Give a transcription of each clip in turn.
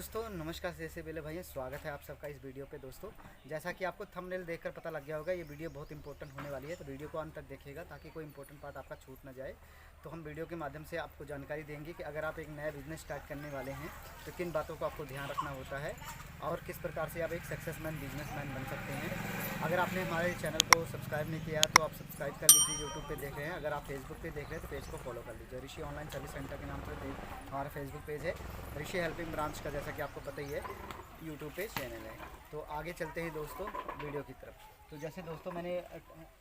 दोस्तों नमस्कार। जैसे पहले भैया स्वागत है आप सबका इस वीडियो पे। दोस्तों जैसा कि आपको थंबनेल देखकर पता लग गया होगा, ये वीडियो बहुत इंपॉर्टेंट होने वाली है, तो वीडियो को अंत तक देखिएगा ताकि कोई इंपॉर्टेंट पार्ट आपका छूट ना जाए। तो हम वीडियो के माध्यम से आपको जानकारी देंगे कि अगर आप एक नया बिजनेस स्टार्ट करने वाले हैं तो किन बातों को आपको ध्यान रखना होता है और किस प्रकार से आप एक सक्सेसमैन बिजनेसमैन बन सकते हैं। अगर आपने हमारे चैनल को सब्सक्राइब नहीं किया तो आप सब्सक्राइब कर लीजिए। यूट्यूब पे देख रहे हैं, अगर आप फेसबुक पे देख रहे हैं तो पेज को फॉलो कर लीजिए। ऋषि ऑनलाइन सर्विस सेंटर के नाम से हमारा फेसबुक पेज है, ऋषि हेल्पिंग ब्रांच का, जैसा कि आपको पता ही है यूट्यूब पे चैनल है। तो आगे चलते हैं दोस्तों वीडियो की तरफ। तो जैसे दोस्तों मैंने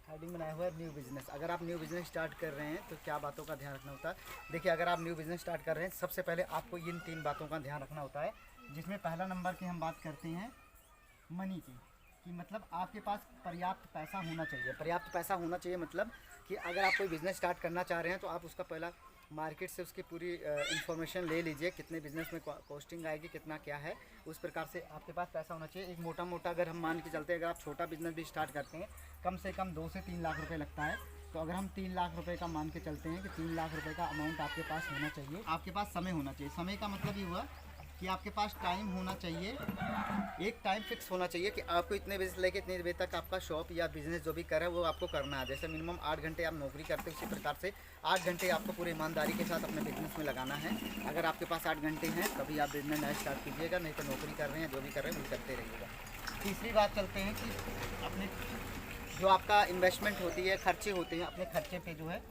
हेडिंग बनाया हुआ है न्यू बिज़नेस। अगर आप न्यू बिज़नेस स्टार्ट कर रहे हैं तो क्या बातों का ध्यान रखना होता है। देखिए, अगर आप न्यू बिज़नेस स्टार्ट कर रहे हैं सबसे पहले आपको इन 3 बातों का ध्यान रखना होता है, जिसमें पहला नंबर की हम बात करते हैं मनी की, कि मतलब आपके पास पर्याप्त पैसा होना चाहिए। पर्याप्त पैसा होना चाहिए मतलब कि अगर आप कोई बिज़नेस स्टार्ट करना चाह रहे हैं तो आप उसका पहला मार्केट से उसकी पूरी इन्फॉर्मेशन ले लीजिए, कितने बिज़नेस में कॉस्टिंग आएगी, कितना क्या है, उस प्रकार से आपके पास पैसा होना चाहिए। एक मोटा मोटा अगर हम मान के चलते हैं, अगर आप छोटा बिज़नेस भी स्टार्ट करते हैं कम से कम 2 से 3 लाख रुपए लगता है। तो अगर हम 3 लाख रुपए का मान के चलते हैं कि 3 लाख रुपए का अमाउंट आपके पास होना चाहिए। आपके पास समय होना चाहिए। समय का मतलब ये हुआ कि आपके पास टाइम होना चाहिए, एक टाइम फिक्स होना चाहिए कि आपको इतने बजे से लेकर इतने बजे तक आपका शॉप या बिज़नेस जो भी कर रहा है वो आपको करना है। जैसे मिनिमम 8 घंटे आप नौकरी करते हैं, उसी प्रकार से 8 घंटे आपको पूरी ईमानदारी के साथ अपने बिज़नेस में लगाना है। अगर आपके पास 8 घंटे हैं तभी आप बिज़नेस नया स्टार्ट कीजिएगा, नहीं तो नौकरी कर रहे हैं जो भी कर रहे हैं वो करते रहिएगा। तीसरी बात चलते हैं कि अपने जो आपका इन्वेस्टमेंट होती है, खर्चे होते हैं, अपने खर्चे पे जो है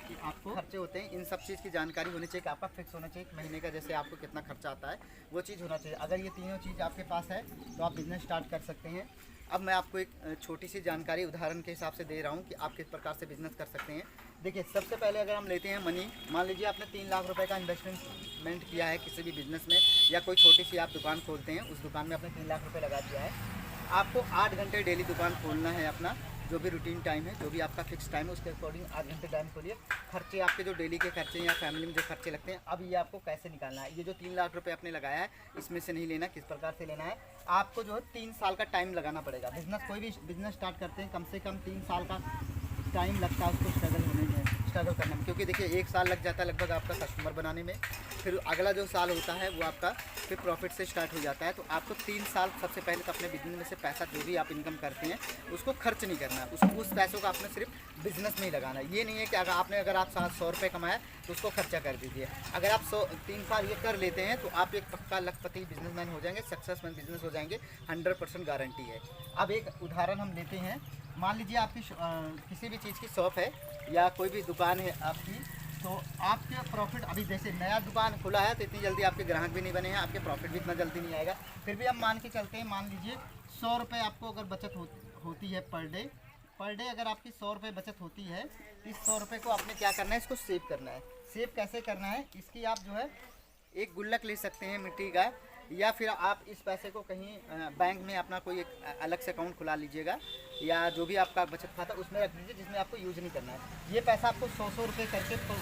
कि आपको खर्चे होते हैं, इन सब चीज़ की जानकारी होनी चाहिए कि आपका फिक्स होना चाहिए महीने का, जैसे आपको कितना खर्चा आता है वो चीज़ होना चाहिए। अगर ये तीनों चीज़ आपके पास है तो आप बिज़नेस स्टार्ट कर सकते हैं। अब मैं आपको एक छोटी सी जानकारी उदाहरण के हिसाब से दे रहा हूँ कि आप किस प्रकार से बिज़नेस कर सकते हैं। देखिए, सबसे पहले अगर हम लेते हैं मनी, मान लीजिए आपने 3 लाख रुपए का इन्वेस्टमेंट किया है किसी भी बिज़नेस में, या कोई छोटी सी आप दुकान खोलते हैं, उस दुकान में आपने 3 लाख रुपये लगा दिया है। आपको 8 घंटे डेली दुकान खोलना है। अपना जो भी रूटीन टाइम है, जो भी आपका फिक्स टाइम है, उसके अकॉर्डिंग 8 घंटे टाइम खोलिए। खर्चे आपके जो डेली के खर्चे या फैमिली में जो खर्चे लगते हैं, अब ये आपको कैसे निकालना है। ये जो 3 लाख रुपए आपने लगाया है इसमें से नहीं लेना, किस प्रकार से लेना है। आपको जो है 3 साल का टाइम लगाना पड़ेगा। बिजनेस, कोई भी बिजनेस स्टार्ट करते हैं कम से कम 3 साल का टाइम लगता है उसको स्ट्रगल करने में, क्योंकि देखिए 1 साल लग जाता है लगभग आपका कस्टमर बनाने में, फिर अगला जो साल होता है वो आपका फिर प्रॉफिट से स्टार्ट हो जाता है। तो आपको 3 साल सबसे पहले तो अपने बिजनेस में से पैसा जो भी आप इनकम करते हैं उसको खर्च नहीं करना है, उसको उस पैसों का आपने सिर्फ बिजनेस में ही लगाना है। ये नहीं है कि अगर आप 100 रुपये कमाया तो उसको खर्चा कर दीजिए। अगर आप 3 साल ये कर लेते हैं तो आप एक पक्का लखपति बिजनेसमैन हो जाएंगे, सक्सेसफुल बिजनेस हो जाएंगे, 100% गारंटी है। अब एक उदाहरण हम लेते हैं, मान लीजिए आपकी किसी भी चीज़ की शॉप है या कोई भी दुकान है आपकी, तो आपके प्रॉफिट, अभी जैसे नया दुकान खुला है तो इतनी जल्दी आपके ग्राहक भी नहीं बने हैं, आपके प्रॉफिट भी इतना जल्दी नहीं आएगा। फिर भी हम मान के चलते हैं, मान लीजिए 100 रुपये आपको अगर बचत होती है पर डे अगर आपकी 100 रुपये बचत होती है, इस 100 रुपये को आपने क्या करना है, इसको सेव करना है। सेव कैसे करना है, इसकी आप जो है एक गुल्लक ले सकते हैं मिट्टी का, या फिर आप इस पैसे को कहीं बैंक में अपना कोई एक अलग से अकाउंट खुला लीजिएगा, या जो भी आपका बचत खाता उसमें रख लीजिए, जिसमें आपको यूज़ नहीं करना है। ये पैसा आपको 100 रुपये करके तो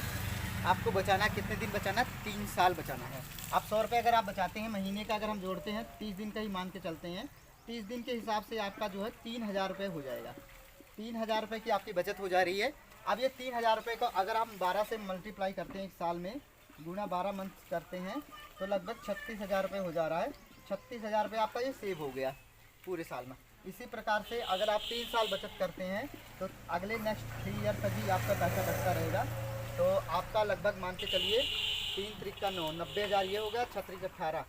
आपको बचाना है। कितने दिन बचाना है, 3 साल बचाना है। आप 100 रुपये अगर आप बचाते हैं, महीने का अगर हम जोड़ते हैं, 30 दिन का ही मान के चलते हैं, 30 दिन के हिसाब से आपका जो है 3000 रुपये हो जाएगा। 3000 रुपये की आपकी बचत हो जा रही है। अब ये 3000 रुपये को अगर हम 12 से मल्टीप्लाई करते हैं, एक साल में गुना 12 मंथ करते हैं, तो लगभग 36,000 रुपये हो जा रहा है। 36,000 रुपये आपका ये सेव हो गया पूरे साल में। इसी प्रकार से अगर आप 3 साल बचत करते हैं तो अगले नेक्स्ट 3 ईयर तक भी आपका पैसा बचता रहेगा। तो आपका लगभग मान के चलिए 3 त्रिक का 9, 90,000 ये हो गया, 6 त्रिक 18,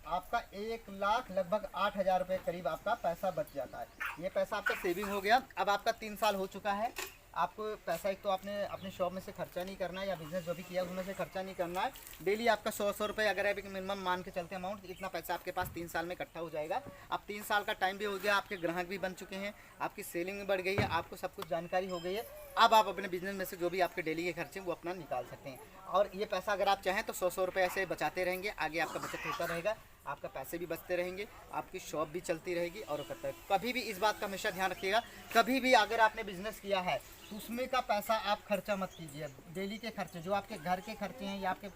आपका 1 लाख लगभग 8,000 रुपये करीब आपका पैसा बच जाता है। ये पैसा आपका सेविंग हो गया। अब आपका 3 साल हो चुका है, आपको पैसा एक तो आपने अपने शॉप में से खर्चा नहीं करना है, या बिज़नेस जो भी किया उसमें से खर्चा नहीं करना है। डेली आपका 100 रुपये अगर है मिनिमम मान के चलते अमाउंट, इतना पैसा आपके पास 3 साल में इकट्ठा हो जाएगा। अब 3 साल का टाइम भी हो गया, आपके ग्राहक भी बन चुके हैं, आपकी सेलिंग भी बढ़ गई है, आपको सब कुछ जानकारी हो गई है। अब आप अपने बिजनेस में से जो भी आपके डेली के खर्चे वो अपना निकाल सकते हैं। और ये पैसा अगर आप चाहें तो 100 रुपये ऐसे बचाते रहेंगे, आगे आपका बचत होता रहेगा, आपका पैसे भी बचते रहेंगे, आपकी शॉप भी चलती रहेगी। और कभी भी इस बात का हमेशा ध्यान रखिएगा, कभी भी अगर आपने बिजनेस किया है तो उसमें का पैसा आप खर्चा मत कीजिए। डेली के खर्चे जो आपके घर के खर्चे हैं या आपके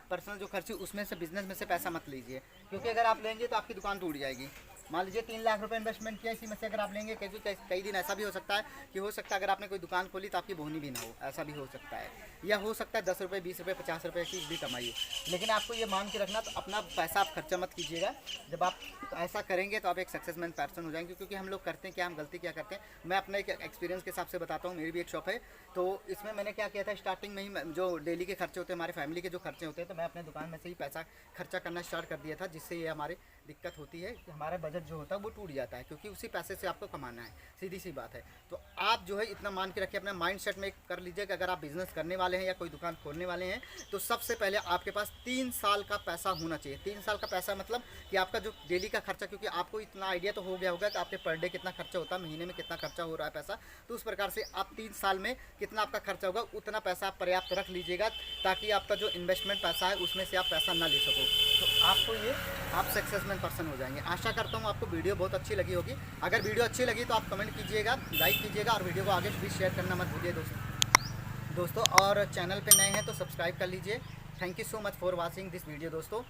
पर्सनल जो खर्चे, उसमें से बिजनेस में से पैसा मत लीजिए, क्योंकि अगर आप लेंगे तो आपकी दुकान टूट जाएगी। मान लीजिए 3 लाख रुपए इन्वेस्टमेंट किया, इसी में से अगर आप लेंगे, कई दिन ऐसा भी हो सकता है कि हो सकता है अगर आपने कोई दुकान खोली तो आपकी बोहनी भी ना हो, ऐसा भी हो सकता है, या हो सकता है 10 रुपये 20 रुपये 50 रुपये की भी कमाई। लेकिन आपको ये मान के रखना, तो अपना पैसा आप खर्चा मत कीजिएगा। जब आप ऐसा करेंगे तो आप एक सक्सेसमैन पर्सन हो जाएंगे। क्योंकि हम लोग करते हैं क्या, हम गलती क्या करते हैं, मैं अपना एक एक्सपीरियंस के हिसाब से बताता हूँ। मेरी भी एक शॉप है, तो इसमें मैंने क्या किया था, स्टार्टिंग में ही जो डेली के खर्चे होते हैं, हमारे फैमिली के जो खर्चे होते हैं, तो मैं अपने दुकान में से ही पैसा खर्चा करना स्टार्ट कर दिया था। जिससे ये हमारे दिक्कत होती है कि हमारा बजट जो होता है वो टूट जाता है, क्योंकि उसी पैसे से आपको कमाना है, सीधी सी बात है। तो आप जो है इतना मान के रखिए, अपने माइंड सेट में कर लीजिए कि अगर आप बिज़नेस करने वाले हैं या कोई दुकान खोलने वाले हैं, तो सबसे पहले आपके पास 3 साल का पैसा होना चाहिए। 3 साल का पैसा मतलब कि आपका जो डेली का खर्चा, क्योंकि आपको इतना आइडिया तो हो गया होगा कि आपके पर डे कितना खर्चा होता है, महीने में कितना खर्चा हो रहा है पैसा, तो उस प्रकार से आप 3 साल में कितना आपका खर्चा होगा उतना पैसा आप पर्याप्त रख लीजिएगा, ताकि आपका जो इन्वेस्टमेंट पैसा है उसमें से आप पैसा ना ले सको। तो आपको ये आप सक्सेसमैन पर्सन हो जाएंगे। आशा करता हूँ आपको वीडियो बहुत अच्छी लगी होगी। अगर वीडियो अच्छी लगी तो आप कमेंट कीजिएगा, लाइक कीजिएगा, और वीडियो को आगे भी शेयर करना मत भूलिए दोस्तों। और चैनल पे नए हैं तो सब्सक्राइब कर लीजिए। Thank you so much for watching this video दोस्तों,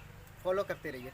फॉलो करते रहिए।